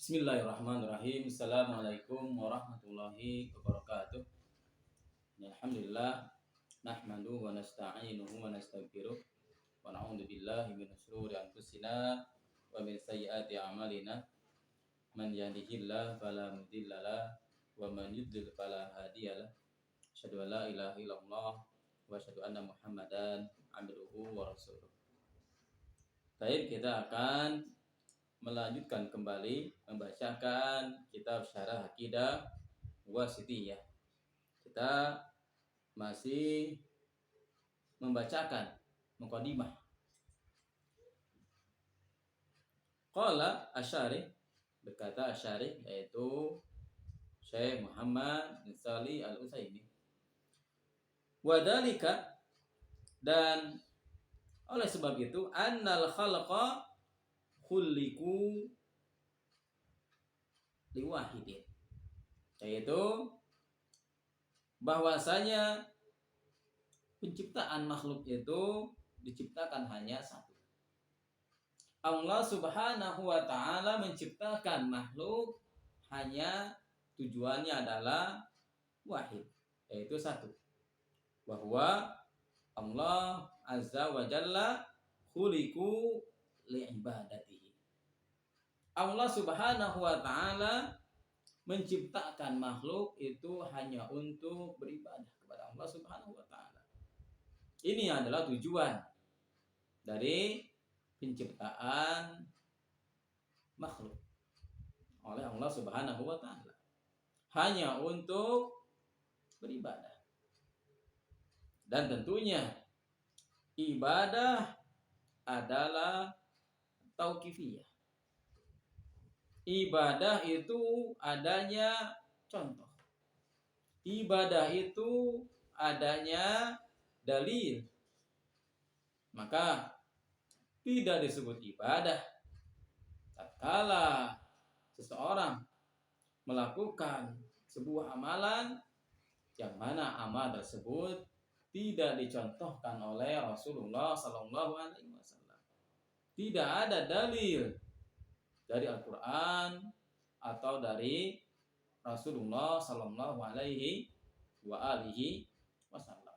Bismillahirrahmanirrahim. Assalamualaikum warahmatullahi wabarakatuh. Alhamdulillah nahmadu wa nasta'inuhu wa nastaghfiruh wa na'udzu billahi min shururi anfusina wa min sayyiati a'malina. Man yahdihillahu fala mudhillalah wa man yudlil fala hadiyalah. Asyhadu an la ilaha illallah wa asyhadu anna Muhammadan abduhu wa rasuluh. Baik, kita akan melanjutkan kembali membacakan kitab Syarah Aqidah Wasithiyah. Kita masih membacakan muqaddimah. Qala Asy'ari, berkata Asy'ari, yaitu Syekh Muhammad bin Shalih Al-Utsaimin. Wadalika, dan oleh sebab itu, annal khalqa khuliqu liwahidin, yaitu bahwasanya penciptaan makhluk itu diciptakan hanya satu. Allah Subhanahu wa ta'ala menciptakan makhluk hanya tujuannya adalah wahid, yaitu satu, bahwa Allah Azza wa Jalla khuliqu li'ibadatihi. Allah Subhanahu wa ta'ala menciptakan makhluk itu hanya untuk beribadah kepada Allah Subhanahu wa ta'ala. Ini adalah tujuan dari penciptaan makhluk oleh Allah Subhanahu wa ta'ala, hanya untuk beribadah. Dan tentunya ibadah adalah tauqifiyah. Ibadah itu adanya contoh. Ibadah itu adanya dalil. Maka tidak disebut ibadah tatkala seseorang melakukan sebuah amalan yang mana amal tersebut tidak dicontohkan oleh Rasulullah Sallallahu Alaihi Wasallam. Tidak ada dalil dari Al-Quran atau dari Rasulullah Sallallahu Alaihi Wasallam.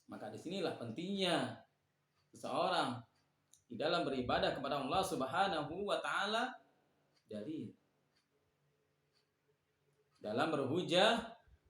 Maka disinilah pentingnya seseorang di dalam beribadah kepada Allah Subhanahu wa ta'ala dalil. Dalam berhujjah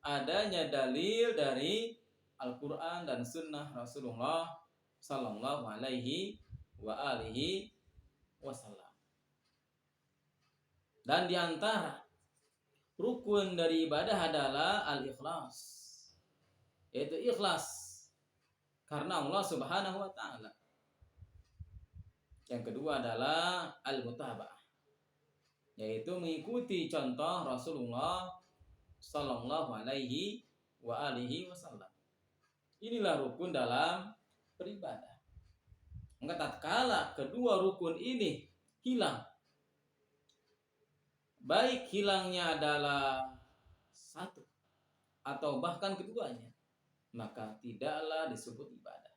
adanya dalil dari Al-Quran dan Sunnah Rasulullah Sallallahu Alaihi Wasallam. Dan diantara rukun dari ibadah adalah al-ikhlas, yaitu ikhlas karena Allah Subhanahu wa ta'ala. Yang kedua adalah al-mutaba'ah, yaitu mengikuti contoh Rasulullah Sallallahu Alaihi Wasallam. Inilah rukun dalam beribadah. Maka tatkala kedua rukun ini hilang, baik hilangnya adalah satu atau bahkan keduanya, maka tidaklah disebut ibadah.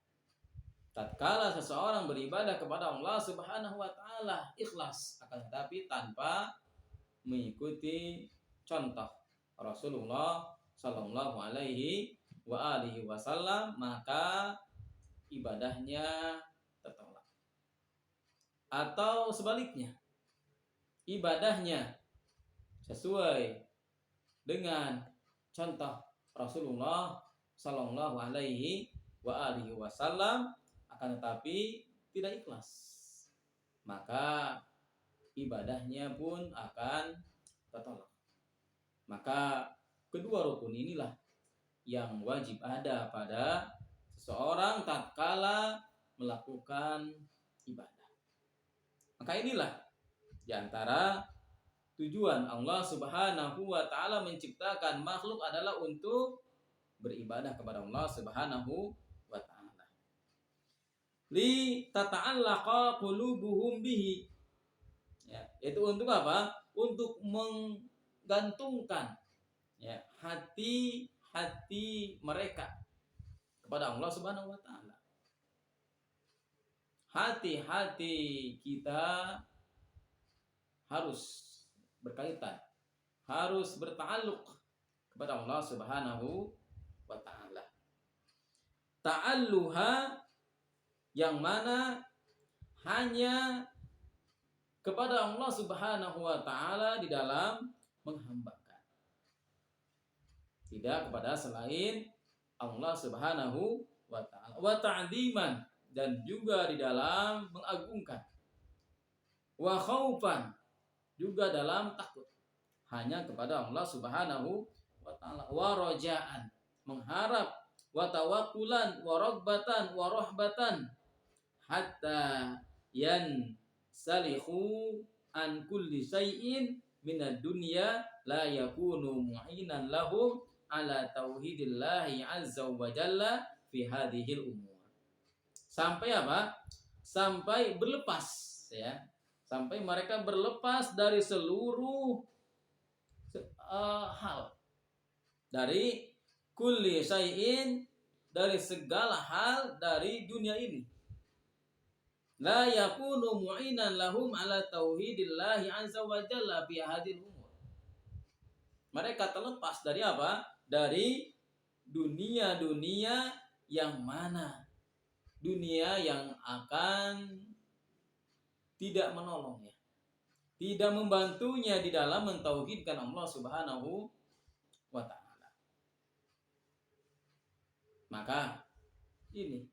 Tatkala seseorang beribadah kepada Allah Subhanahu wa ta'ala ikhlas, akan tetapi tanpa mengikuti contoh Rasulullah Sallallahu Alaihi Wasallam, maka ibadahnya tertolak. Atau sebaliknya, ibadahnya sesuai dengan contoh Rasulullah Sallallahu Alaihi Wasallam, akan tetapi tidak ikhlas, maka ibadahnya pun akan tertolak. Maka kedua rukun inilah yang wajib ada pada seseorang tatkala melakukan ibadah. Maka inilah diantara tujuan Allah Subhanahu wa ta'ala menciptakan makhluk adalah untuk beribadah kepada Allah Subhanahu wa ta'ala. Li tata'allaqa qulubuhum bihi. Ya, itu untuk apa? Untuk menggantungkan hati mereka kepada Allah Subhanahu wa ta'ala. Hati-hati kita harus berkaitan, harus berta'alluq kepada Allah Subhanahu wa taala. Ta'alluha yang mana hanya kepada Allah Subhanahu wa taala di dalam menghambakan. Tidak kepada selain Allah Subhanahu wa taala. Wa ta'dziman, dan juga di dalam mengagungkan. Wa khaufan, juga dalam takut. Hanya kepada Allah Subhanahu wa taala. Wa rajaan, mengharap. Wa tawakkulan, wa ragbatan, wa rahbatan, hatta yansalihu an kulli syai'in minad dunya la yakunu mu'inan lahum ala tauhidillahi azza wa jalla fi hadhil umur. Sampai apa? Sampai berlepas, ya. Sampai mereka berlepas dari seluruh hal. Dari kulli syai'in, dari segala hal dari dunia ini. La yakunu mu'inan lahum ala tauhidillahi azza wa jalla fi hadhil umur. Mereka terlepas dari apa? Dari dunia-dunia yang mana? Dunia yang akan tidak menolongnya, tidak membantunya di dalam mentauhidkan Allah Subhanahu wa ta'ala. Maka ini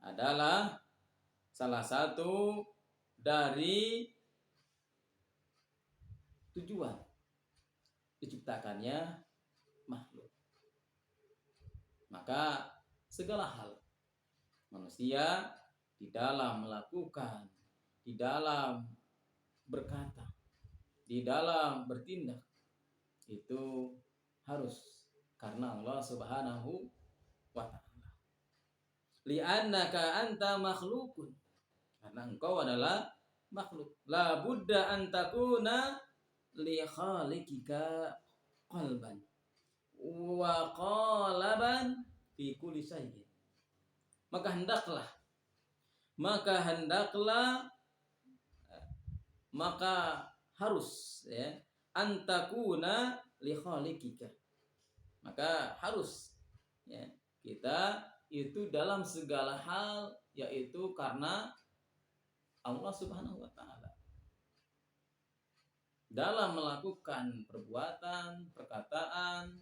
adalah salah satu dari tujuan diciptakannya makhluk. Maka segala hal manusia di dalam melakukan, di dalam berkata, di dalam bertindak, itu harus karena Allah Subhanahu wa ta'ala. Li'annaka anta makhlukun, karena engkau adalah makhluk. La budda an takuna li khaliqika qalban wa qalaban fi kulli syai'in. Maka harus, ya, antakuna li khaliqika. Maka harus, ya, kita itu dalam segala hal, yaitu karena Allah Subhanahu wa ta'ala. Dalam melakukan perbuatan, perkataan,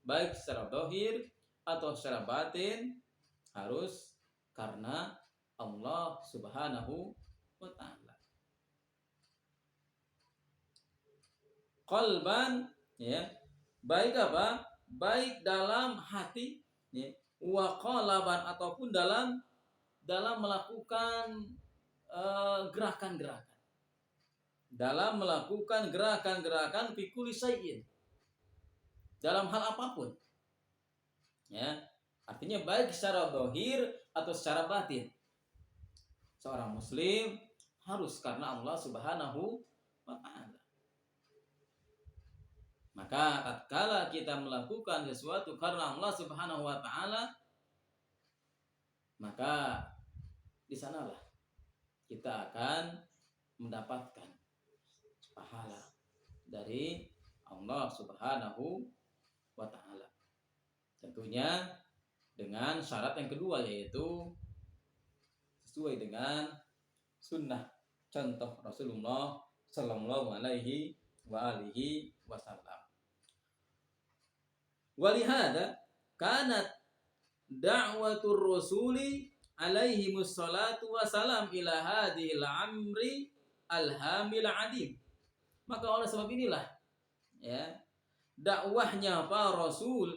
baik secara zahir atau secara batin, harus karena Allah Subhanahu wa ta'ala. Qalban, ya, baik apa? Baik dalam hati, ya, wa qalaban, ataupun dalam melakukan gerakan-gerakan. Dalam melakukan gerakan-gerakan fi kulli syai'in. Dalam hal apapun. Ya, artinya baik secara zahir atau secara batin. Seorang muslim harus karena Allah Subhanahu wa ta'ala. Maka tatkala kita melakukan sesuatu karena Allah Subhanahu wa ta'ala, maka di sanalah kita akan mendapatkan pahala dari Allah Subhanahu wa ta'ala. Tentunya dengan syarat yang kedua, yaitu sesuai dengan sunnah contoh Rasulullah sallallahu alaihi wa alihi wasallam. Walihada kanat da'watur rasuli alaihi musallatu wassalam ila hadhil amri alhamil adim. Maka oleh sebab inilah, ya, dakwahnya para rasul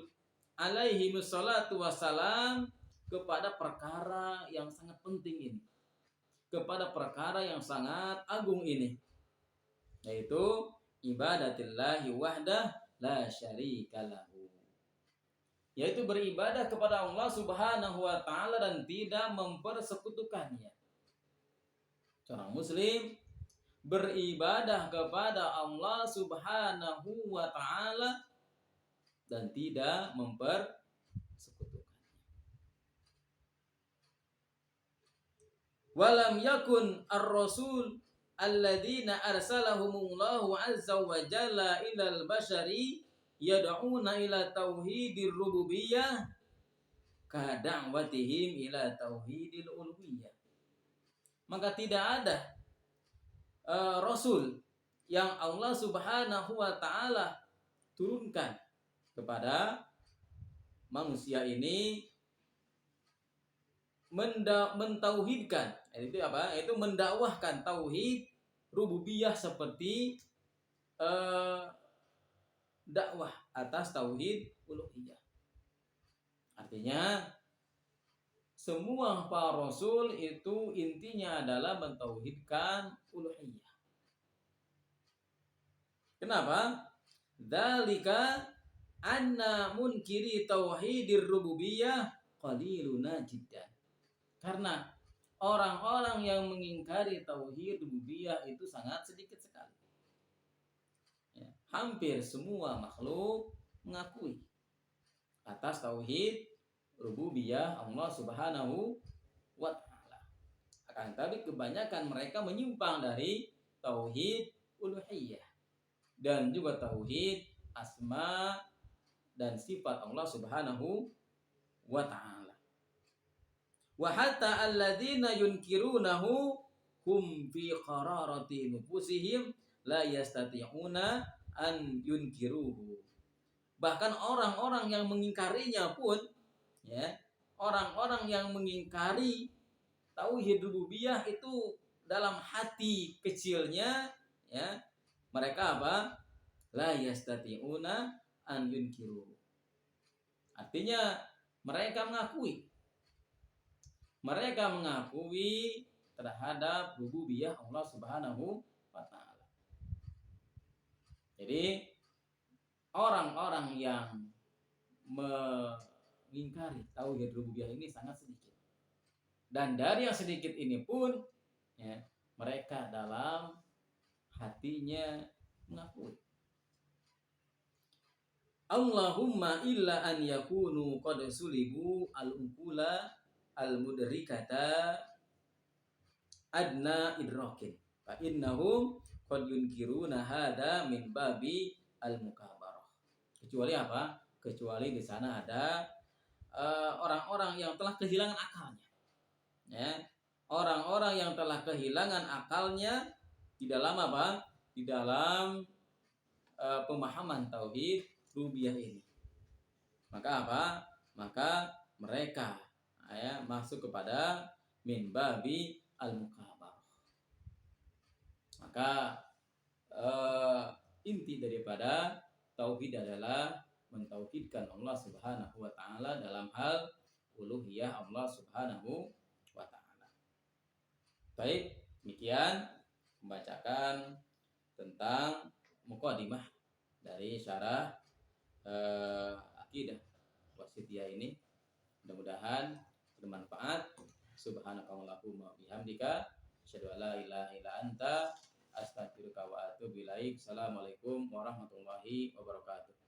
alaihi musallatu wassalam kepada perkara yang sangat penting ini, kepada perkara yang sangat agung ini, yaitu ibadatillahi wahdah la syarika lahu, yaitu beribadah kepada Allah Subhanahu wa ta'ala dan tidak mempersekutukannya. Seorang muslim beribadah kepada Allah Subhanahu wa ta'ala dan tidak mempersekutukannya. Walam yakun ar-rasul alladzina arsalahumullahu azza wa jalla ilal bashari yad'una ila tauhidir rububiyyah ka da'watihim ila tauhidil uluhiyah. Maka tidak ada rasul yang Allah Subhanahu wa taala turunkan kepada manusia ini mentauhidkan, itu apa? Itu mendakwahkan tauhid rububiyah seperti dakwah atas tauhid uluhiyah. Artinya semua para rasul itu intinya adalah mentauhidkan uluhiyah. Kenapa? Dzalika anna munkiri tauhidir rububiyah qaliluna jiddan. Karena orang-orang yang mengingkari tauhid rububiyah itu sangat sedikit sekali. Ya, hampir semua makhluk mengakui atas tauhid rububiyah Allah Subhanahu wa taala. Akan tapi kebanyakan mereka menyimpang dari tauhid uluhiyah dan juga tauhid asma dan sifat Allah Subhanahu wa taala. Wa hatta alladzina yunkirunahu hum fi qararati nufusihim la yastati'una an yunkiruhu. Bahkan orang-orang yang mengingkarinya pun, ya, orang-orang yang mengingkari tauhid rububiyah itu dalam hati kecilnya, ya, mereka apa? La yastati'una an yunkiruhu. Artinya mereka mengakui terhadap rububiyah Allah Subhanahu wa taala. Jadi orang-orang yang mengingkari tauhid rububiyah ini sangat sedikit. Dan dari yang sedikit ini pun, ya, mereka dalam hatinya mengakui. Allahumma illa an yakunu qad sulibu al-uqula al-mudrikata adna idrakin fa innahum qad yunkiruna hada min babi al-mukabarah. Kecuali apa? Kecuali di sana ada orang-orang yang telah kehilangan akalnya. Ya. Orang-orang yang telah kehilangan akalnya di dalam apa? Di dalam pemahaman tauhid rububiyah ini. Maka apa? Maka mereka, ya, masuk kepada min babi al-mukabarah. Maka inti daripada tauhid adalah mentauhidkan Allah Subhanahu wa taala dalam hal uluhiyah Allah Subhanahu wa taala. Baik, demikian membacakan tentang muqaddimah dari syarah akidah wasithiyah ini. Mudah-mudahan bermanfaat. Subhanakallahumma bihamdika asyhadu an la ilaha illa anta astaghfiruka wa atubu ilaik. Assalamualaikum warahmatullahi wabarakatuh.